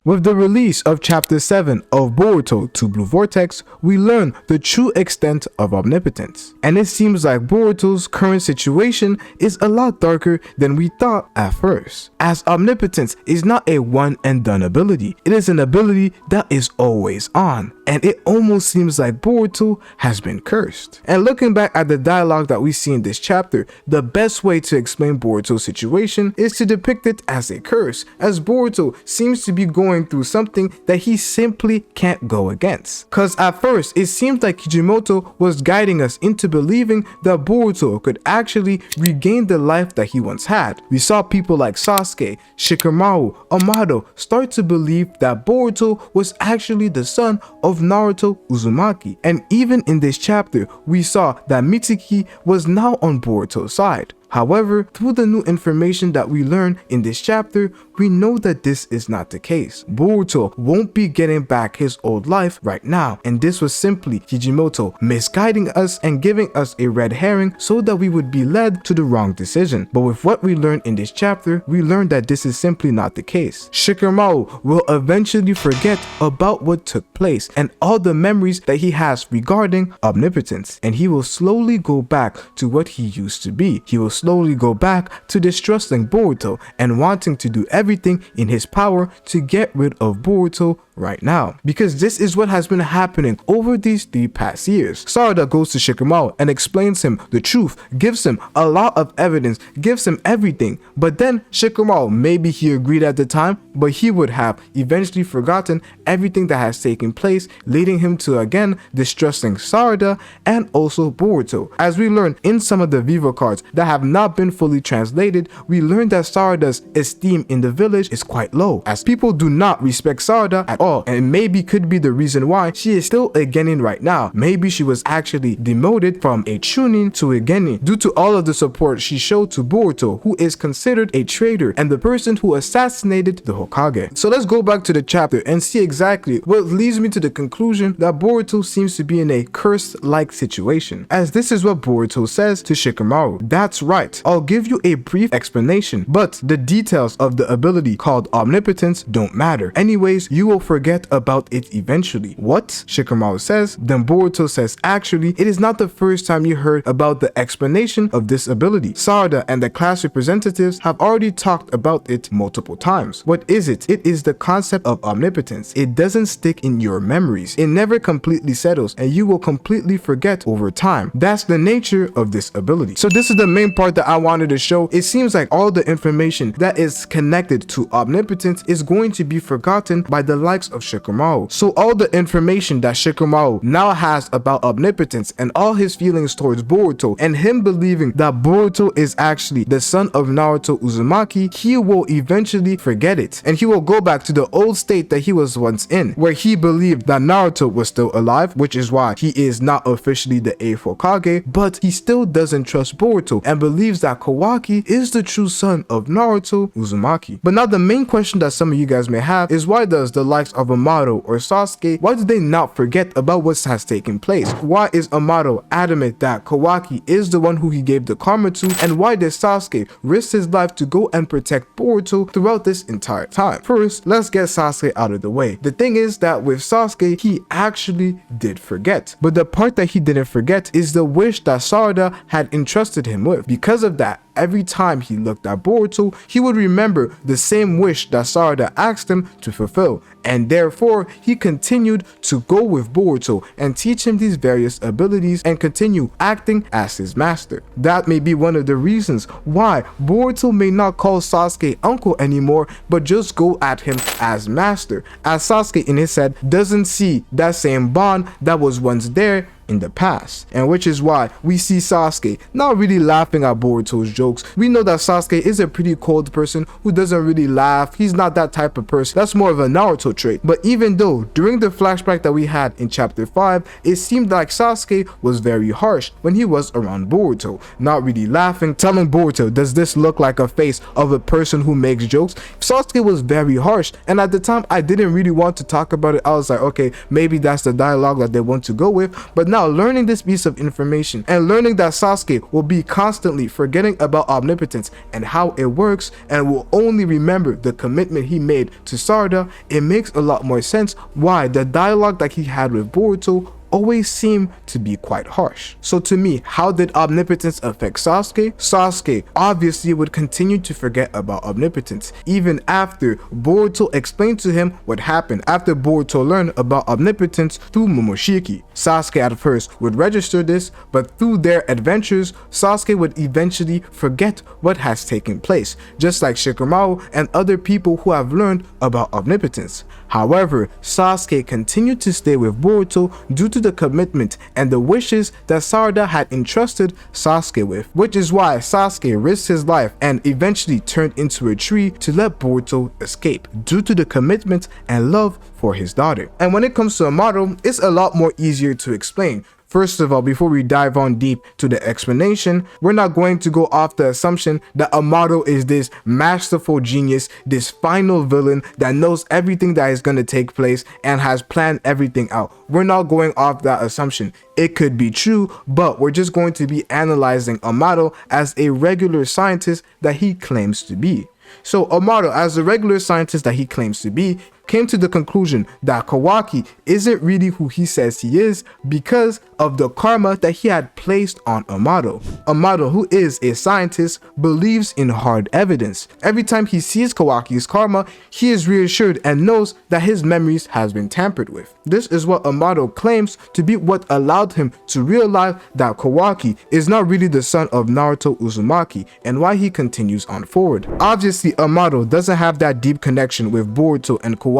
With the release of Chapter 7 of Boruto to Blue Vortex, we learn the true extent of omnipotence. And it seems like Boruto's current situation is a lot darker than we thought at first, as omnipotence is not a one and done ability. It is an ability that is always on, and it almost seems like Boruto has been cursed. And looking back at the dialogue that we see in this chapter, the best way to explain Boruto's situation is to depict it as a curse, as Boruto seems to be going through something that he simply can't go against. Cause at first it seemed like Kishimoto was guiding us into believing that Boruto could actually regain the life that he once had. We saw people like Sasuke, Shikamaru, Amado start to believe that Boruto was actually the son of Naruto Uzumaki, and even in this chapter we saw that Mitsuki was now on Boruto's side. However, through the new information that we learn in this chapter, we know that this is not the case. Boruto won't be getting back his old life right now, and this was simply Kishimoto misguiding us and giving us a red herring so that we would be led to the wrong decision. But with what we learned in this chapter, we learned that this is simply not the case. Shikamaru will eventually forget about what took place and all the memories that he has regarding omnipotence, and he will slowly go back to what he used to be. He will slowly go back to distrusting Boruto and wanting to do everything in his power to get rid of Boruto right now, because this is what has been happening over these 3 past years. Sarada goes to Shikamaru and explains him the truth, gives him a lot of evidence, gives him everything, but then Shikamaru, maybe he agreed at the time, but he would have eventually forgotten everything that has taken place, leading him to again distrusting Sarada and also Boruto. As we learn in some of the Viva cards that have not been fully translated, we learn that Sarada's esteem in the village is quite low, as people do not respect Sarada at all, and maybe could be the reason why she is still a genin right now. Maybe she was actually demoted from a chunin to a genin due to all of the support she showed to Boruto, who is considered a traitor and the person who assassinated the Hokage. So let's go back to the chapter and see exactly what leads me to the conclusion that Boruto seems to be in a curse-like situation, as this is what Boruto says to Shikamaru. That's right, I'll give you a brief explanation, but the details of the ability called omnipotence don't matter. Anyways, you will forget about it eventually. What? Shikamaru says. Then Boruto says, actually, it is not the first time you heard about the explanation of this ability. Sarada and the class representatives have already talked about it multiple times. What is it? It is the concept of omnipotence. It doesn't stick in your memories. It never completely settles, and you will completely forget over time. That's the nature of this ability. So this is the main part that I wanted to show. It seems like all the information that is connected to omnipotence is going to be forgotten by the likes of Shikamaru. So all the information that Shikamaru now has about omnipotence and all his feelings towards Boruto and him believing that Boruto is actually the son of Naruto Uzumaki, he will eventually forget it, and he will go back to the old state that he was once in, where he believed that Naruto was still alive, which is why he is not officially the 8th Hokage, but he still doesn't trust Boruto and believes that Kawaki is the true son of Naruto Uzumaki. But now the main question that some of you guys may have is, why does the likes of Amado or Sasuke, why do they not forget about what has taken place? Why is Amado adamant that Kawaki is the one who he gave the karma to, and why did Sasuke risk his life to go and protect Boruto throughout this entire time? First, let's get Sasuke out of the way. The thing is that with Sasuke, he actually did forget, but the part that he didn't forget is the wish that Sarada had entrusted him with. Because of that, every time he looked at Boruto, he would remember the same wish that Sarada asked him to fulfill, and therefore he continued to go with Boruto and teach him these various abilities and continue acting as his master. That may be one of the reasons why Boruto may not call Sasuke uncle anymore, but just go at him as master, as Sasuke in his head doesn't see that same bond that was once there in the past, and which is why we see Sasuke not really laughing at Boruto's jokes. We know that Sasuke is a pretty cold person who doesn't really laugh. He's not that type of person. That's more of a Naruto trait. But even though during the flashback that we had in chapter 5, it seemed like Sasuke was very harsh when he was around Boruto, not really laughing, telling Boruto, does this look like a face of a person who makes jokes? Sasuke was very harsh, and at the time I didn't really want to talk about it. I was like, okay, maybe that's the dialogue that they want to go with, but now Now, learning this piece of information and learning that Sasuke will be constantly forgetting about omnipotence and how it works and will only remember the commitment he made to Sarada, it makes a lot more sense why the dialogue that he had with Boruto always seem to be quite harsh. So to me, how did omnipotence affect Sasuke? Sasuke obviously would continue to forget about omnipotence even after Boruto explained to him what happened after Boruto learned about omnipotence through Momoshiki. Sasuke at first would register this, but through their adventures, Sasuke would eventually forget what has taken place, just like Shikamaru and other people who have learned about omnipotence. However, Sasuke continued to stay with Boruto due to the commitment and the wishes that Sarada had entrusted Sasuke with, which is why Sasuke risked his life and eventually turned into a tree to let Boruto escape due to the commitment and love for his daughter. And when it comes to Amato, it's a lot more easier to explain. First of all, before we dive on deep to the explanation, we're not going to go off the assumption that Amato is this masterful genius, this final villain that knows everything that is going to take place and has planned everything out. We're not going off that assumption. It could be true, but we're just going to be analyzing Amato as a regular scientist that he claims to be. So Amato, as a regular scientist that he claims to be, came to the conclusion that Kawaki isn't really who he says he is because of the karma that he had placed on Amato. Amato, who is a scientist, believes in hard evidence. Every time he sees Kawaki's karma, he is reassured and knows that his memories has been tampered with. This is what Amato claims to be what allowed him to realize that Kawaki is not really the son of Naruto Uzumaki and why he continues on forward. Obviously, Amato doesn't have that deep connection with Boruto and Kawaki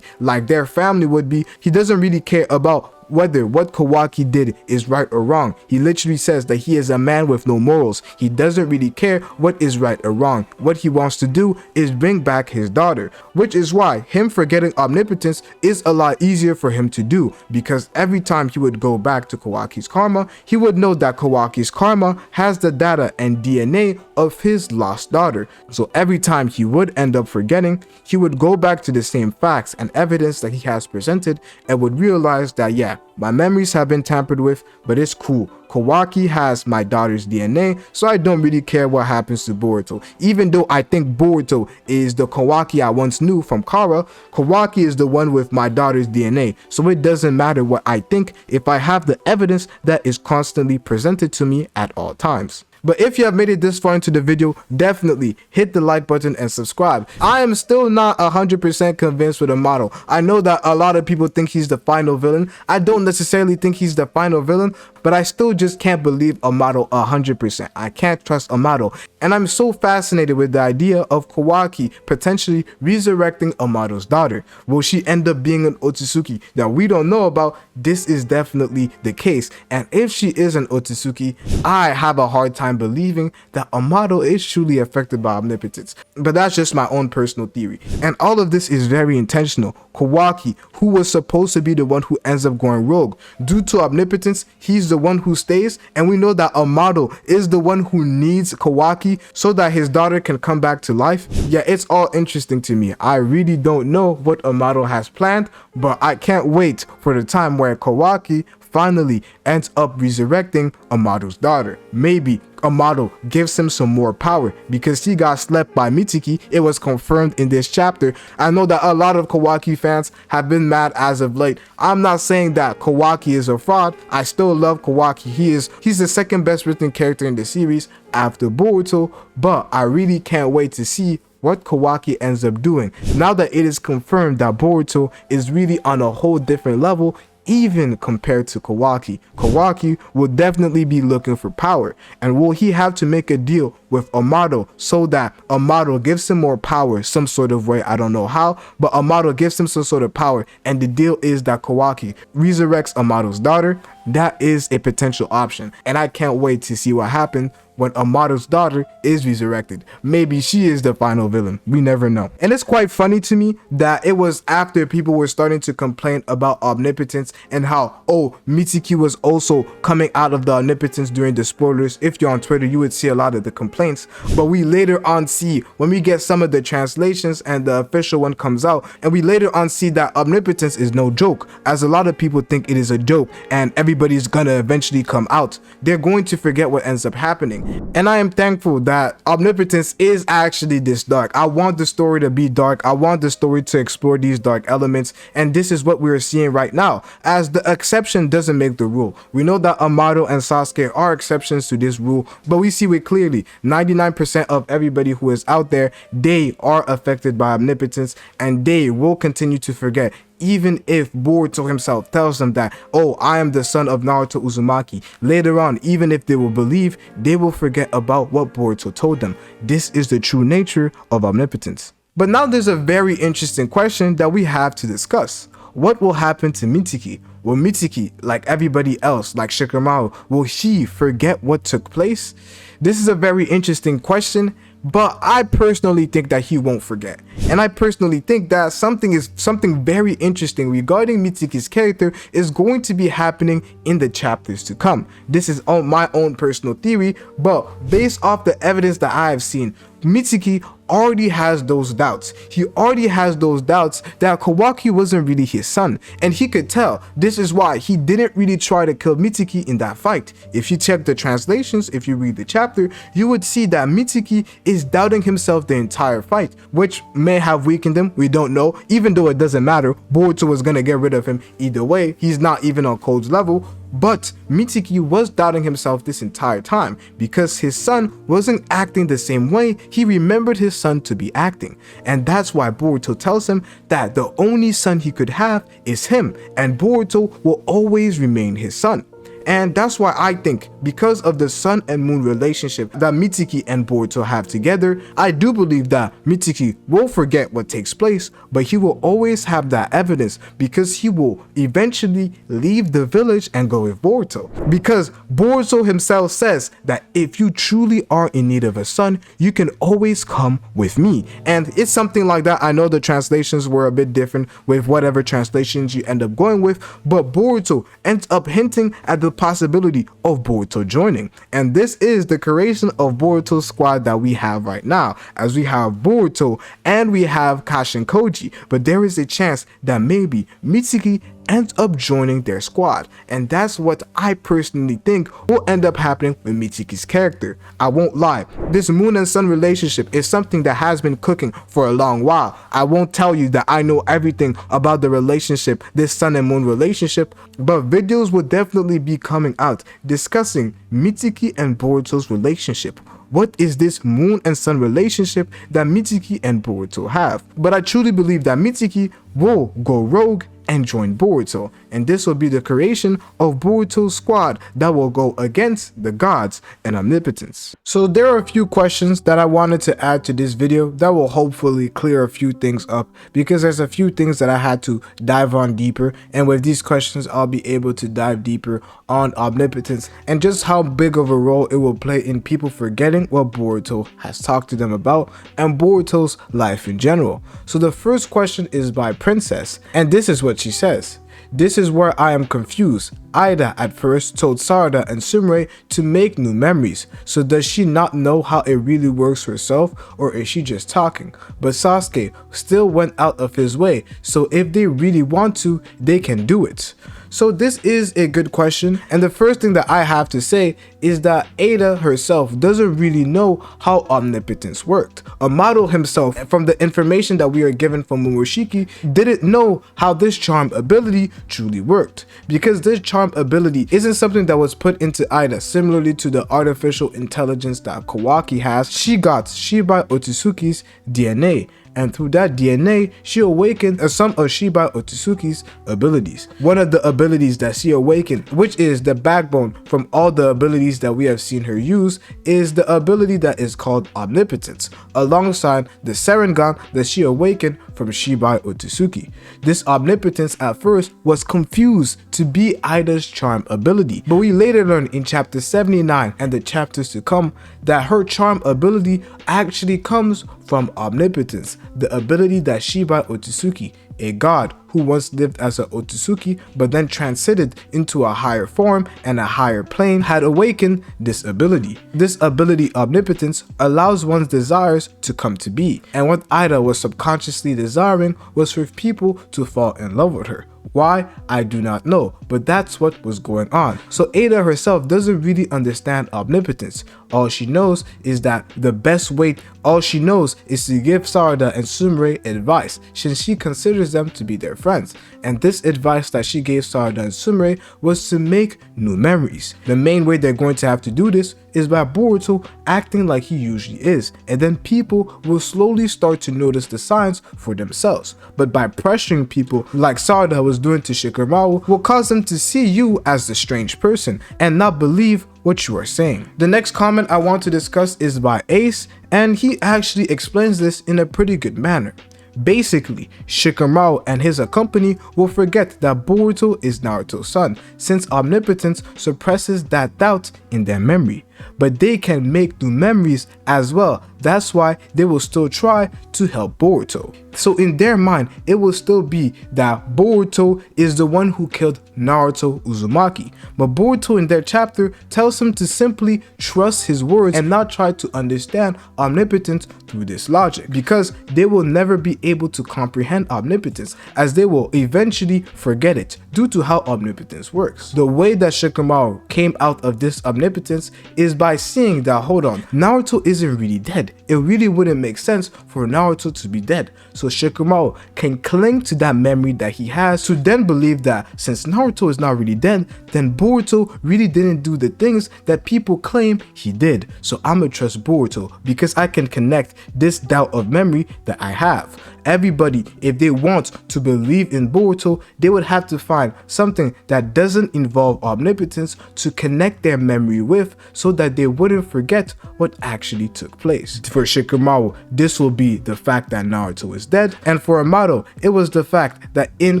like their family would be. He doesn't really care about whether what Kawaki did is right or wrong. He literally says that he is a man with no morals. He doesn't really care what is right or wrong. What he wants to do is bring back his daughter, which is why him forgetting omnipotence is a lot easier for him to do, because every time he would go back to Kawaki's karma, he would know that Kawaki's karma has the data and DNA of his lost daughter. So every time he would end up forgetting, he would go back to the same facts and evidence that he has presented and would realize that, yeah, my memories have been tampered with, but it's cool. Kawaki has my daughter's DNA, so I don't really care what happens to Boruto. Even though I think Boruto is the Kawaki I once knew from Kara, Kawaki is the one with my daughter's DNA, so it doesn't matter what I think if I have the evidence that is constantly presented to me at all times. But if you have made it this far into the video, definitely hit the like button and subscribe. I am still not 100% convinced with Amato. I know that a lot of people think he's the final villain. I don't necessarily think he's the final villain, but I still just can't believe Amato 100%. I can't trust Amato. And I'm so fascinated with the idea of Kawaki potentially resurrecting Amato's daughter. Will she end up being an Otsutsuki that we don't know about? This is definitely the case. And if she is an Otsutsuki, I have a hard time believing that Amato is truly affected by omnipotence. But that's just my own personal theory. And all of this is very intentional. Kawaki, who was supposed to be the one who ends up going rogue, due to omnipotence, he's the one who stays, and we know that Amato is the one who needs Kawaki so that his daughter can come back to life. Yeah, it's all interesting to me. I really don't know what Amato has planned, but I can't wait for the time where Kawaki finally ends up resurrecting Amato's daughter. Maybe Amato gives him some more power because he got slept by Mitsuki. It was confirmed in this chapter. I know that a lot of Kawaki fans have been mad as of late. I'm not saying that Kawaki is a fraud. I still love Kawaki. He's the second best written character in the series after Boruto, but I really can't wait to see what Kawaki ends up doing now that it is confirmed that Boruto is really on a whole different level. Even compared to Kawaki, Kawaki will definitely be looking for power. And will he have to make a deal with Amato so that Amato gives him more power some sort of way? I don't know how, but Amato gives him some sort of power, and the deal is that Kawaki resurrects Amato's daughter. That is a potential option, and I can't wait to see what happens when Amato's daughter is resurrected. Maybe she is the final villain. We never know. And it's quite funny to me that it was after people were starting to complain about omnipotence and how, oh, Mitsuki was also coming out of the omnipotence during the spoilers. If you're on Twitter, you would see a lot of the complaints. But we later on see, when we get some of the translations and the official one comes out, and we later on see that omnipotence is no joke, as a lot of people think it is a joke and everybody's gonna eventually come out. They're going to forget what ends up happening. And I am thankful that omnipotence is actually this dark. I want the story to be dark. I want the story to explore these dark elements, and this is what we're seeing right now, as the exception doesn't make the rule. We know that Amato and Sasuke are exceptions to this rule, but we see it clearly. 99% of everybody who is out there, they are affected by omnipotence, and they will continue to forget. Even if Boruto himself tells them that, oh, I am the son of Naruto Uzumaki, later on, even if they will believe, they will forget about what Boruto told them. This is the true nature of omnipotence. But now there's a very interesting question that we have to discuss. What will happen to Mitsuki? Will Mitsuki, like everybody else, like Shikamaru, will he forget what took place? This is a very interesting question, but I personally think that he won't forget. And I personally think that something very interesting regarding Mitsuki's character is going to be happening in the chapters to come. This is my own personal theory, but based off the evidence that I have seen, Mitsuki already has those doubts. He already has those doubts that Kawaki wasn't really his son, and he could tell. This is why he didn't really try to kill Mitsuki in that fight. If you check the translations, if you read the chapter, you would see that Mitsuki is doubting himself the entire fight, which may have weakened him. We don't know, even though it doesn't matter. Boruto was gonna get rid of him either way. He's not even on Cold's level. But Mitsuki was doubting himself this entire time because his son wasn't acting the same way he remembered his son to be acting. And that's why Boruto tells him that the only son he could have is him, and Boruto will always remain his son. And that's why I think, because of the sun and moon relationship that Mitsuki and Boruto have together, I do believe that Mitsuki will forget what takes place, but he will always have that evidence because he will eventually leave the village and go with Boruto. Because Boruto himself says that if you truly are in need of a son, you can always come with me. And it's something like that. I know the translations were a bit different with whatever translations you end up going with, but Boruto ends up hinting at the possibility of Boruto joining. And this is the creation of Boruto's squad that we have right now, as we have Boruto and we have Kashin Koji. But there is a chance that maybe Mitsuki ends up joining their squad, and that's what I personally think will end up happening with Mitsuki's character. I won't lie, this moon and sun relationship is something that has been cooking for a long while. I won't tell you that I know everything about the relationship, this sun and moon relationship, but videos will definitely be coming out discussing Mitsuki and Boruto's relationship. What is this moon and sun relationship that Mitsuki and Boruto have? But I truly believe that Mitsuki will go rogue and join Boruto, and this will be the creation of Boruto's squad that will go against the gods and omnipotence. So there are a few questions that I wanted to add to this video that will hopefully clear a few things up, because there's a few things that I had to dive on deeper, and with these questions I'll be able to dive deeper on omnipotence and just how big of a role it will play in people forgetting what Boruto has talked to them about and Boruto's life in general. So the first question is by Princess, and this is what she says. This is where I am confused. Ida at first told Sarada and Sumire to make new memories, so does she not know how it really works herself, or is she just talking? But Sasuke still went out of his way, so if they really want to, they can do it. So this is a good question, and the first thing that I have to say is that Ada herself doesn't really know how omnipotence worked. Amato himself, from the information that we are given from Momoshiki, didn't know how this charm ability truly worked, because this charm ability isn't something that was put into Ida similarly to the artificial intelligence that Kawaki has. She got Shiba Otsutsuki's DNA, and through that DNA, she awakened some of Shiba Otsutsuki's abilities. One of the abilities that she awakened, which is the backbone from all the abilities that we have seen her use, is the ability that is called Omnipotence, alongside the Sharingan that she awakened from Shiba Otsutsuki. This Omnipotence at first was confused to be Ida's charm ability, but we later learned in chapter 79 and the chapters to come that her charm ability actually comes from Omnipotence, the ability that Shiba Otsutsuki, a god who once lived as a Otsutsuki but then transcended into a higher form and a higher plane, had awakened this ability. This ability, Omnipotence, allows one's desires to come to be, and what Ida was subconsciously desiring was for people to fall in love with her. Why? I do not know, but that's what was going on. So Ada herself doesn't really understand Omnipotence. All she knows is that the best way, all she knows is to give Sarada and Sumire advice, since she considers them to be their friends. And this advice that she gave Sarada and Sumire was to make new memories. The main way they're going to have to do this is by Boruto acting like he usually is, and then people will slowly start to notice the signs for themselves. But by pressuring people like Sarada was doing to Shikamaru will cause them to see you as the strange person and not believe what you are saying. The next comment I want to discuss is by Ace, and he actually explains this in a pretty good manner. Basically, Shikamaru and his company will forget that Boruto is Naruto's son, since Omnipotence suppresses that doubt in their memory. But they can make new memories as well. That's why they will still try to help Boruto. So in their mind, it will still be that Boruto is the one who killed Naruto Uzumaki. But Boruto in their chapter tells him to simply trust his words and not try to understand Omnipotence through this logic, because they will never be able to comprehend Omnipotence, as they will eventually forget it due to how Omnipotence works. The way that Shikamaru came out of this Omnipotence is by seeing that, hold on, Naruto isn't really dead. It really wouldn't make sense for Naruto to be dead. So Shikamaru can cling to that memory that he has to then believe that since Naruto is not really dead, then Boruto really didn't do the things that people claim he did. So I'ma trust Boruto because I can connect this doubt of memory that I have. Everybody, if they want to believe in Boruto, they would have to find something that doesn't involve Omnipotence to connect their memory with, so that they wouldn't forget what actually took place. For Shikamaru, this will be the fact that Naruto is dead, and for Amato, it was the fact that in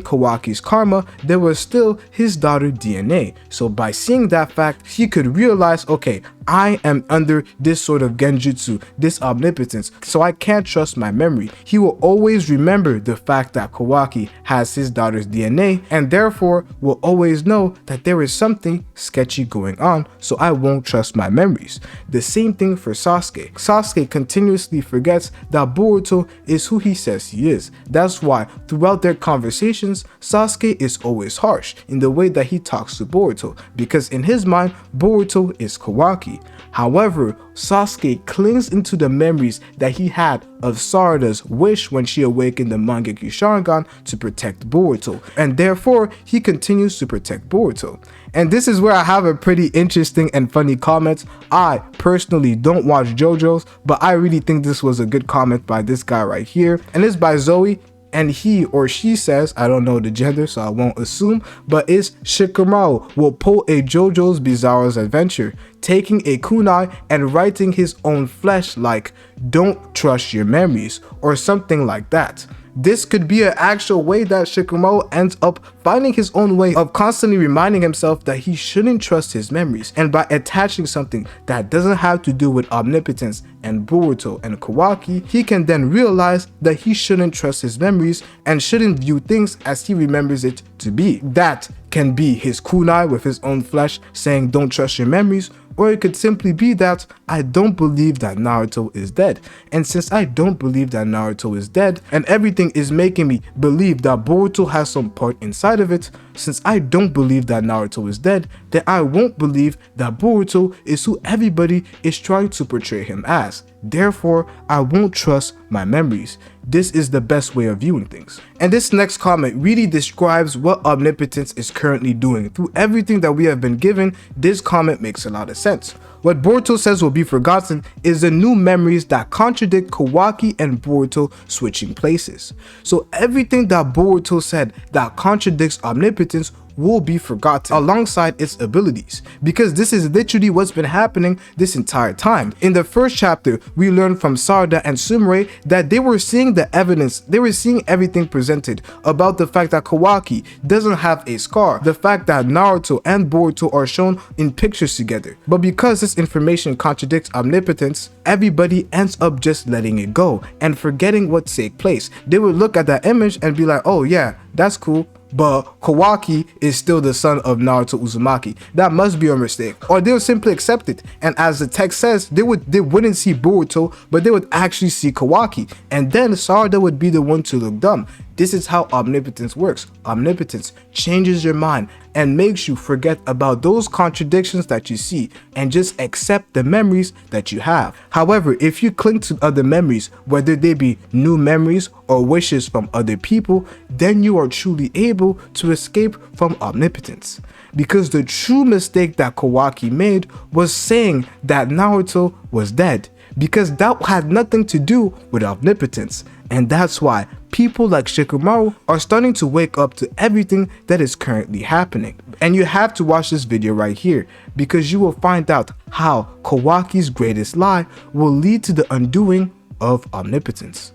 Kawaki's karma, there was still his daughter DNA. So by seeing that fact, he could realize, okay, I am under this sort of genjutsu, this omnipotence, so I can't trust my memory. He will always remember the fact that Kawaki has his daughter's DNA, and therefore will always know that there is something sketchy going on, so I won't trust my memories. The same thing for Sasuke. Sasuke continuously forgets that Boruto is who he says he is. That's why throughout their conversations, Sasuke is always harsh in the way that he talks to Boruto, because in his mind, Boruto is Kawaki. However, Sasuke clings into the memories that he had of Sarada's wish when she awakened the Mangekyo Sharingan to protect Boruto, and therefore he continues to protect Boruto. And this is where I have a pretty interesting and funny comment. I personally don't watch JoJo's, but I really think this was a good comment by this guy right here, and it's by Zoe. And he or she says, I don't know the gender so I won't assume, but it's Shikamaru will pull a JoJo's Bizarro's Adventure, taking a kunai and writing his own flesh like, don't trust your memories, or something like that. This could be an actual way that Shikamaru ends up finding his own way of constantly reminding himself that he shouldn't trust his memories, and by attaching something that doesn't have to do with omnipotence and Boruto and Kawaki, he can then realize that he shouldn't trust his memories and shouldn't view things as he remembers it to be. That can be his kunai with his own flesh saying don't trust your memories, or it could simply be that I don't believe that Naruto is dead. And since I don't believe that Naruto is dead, and everything is making me believe that Boruto has some part inside of it, since I don't believe that Naruto is dead, then I won't believe that Boruto is who everybody is trying to portray him as. Therefore, I won't trust my memories. This is the best way of viewing things. And this next comment really describes what omnipotence is currently doing. Through everything that we have been given, this comment makes a lot of sense. What Boruto says will be forgotten is the new memories that contradict Kawaki and Boruto switching places. So everything that Boruto said that contradicts omnipotence will be forgotten alongside its abilities, because this is literally what's been happening this entire time. In the first chapter, we learned from Sarada and Sumire that they were seeing the evidence, they were seeing everything presented about the fact that Kawaki doesn't have a scar, the fact that Naruto and Boruto are shown in pictures together. But because this information contradicts omnipotence, everybody ends up just letting it go and forgetting what take place. They would look at that image and be like, oh yeah, that's cool, but Kawaki is still the son of Naruto Uzumaki. That must be a mistake. Or they'll simply accept it, and as the text says, they wouldn't see Boruto, but they would actually see Kawaki, and then Sarada would be the one to look dumb. This is how omnipotence works. Omnipotence changes your mind and makes you forget about those contradictions that you see and just accept the memories that you have. However, if you cling to other memories, whether they be new memories or wishes from other people, then you are truly able to escape from omnipotence. Because the true mistake that Kawaki made was saying that Naruto was dead, because that had nothing to do with omnipotence. And that's why people like Shikamaru are starting to wake up to everything that is currently happening. And you have to watch this video right here, because you will find out how Kawaki's greatest lie will lead to the undoing of omnipotence.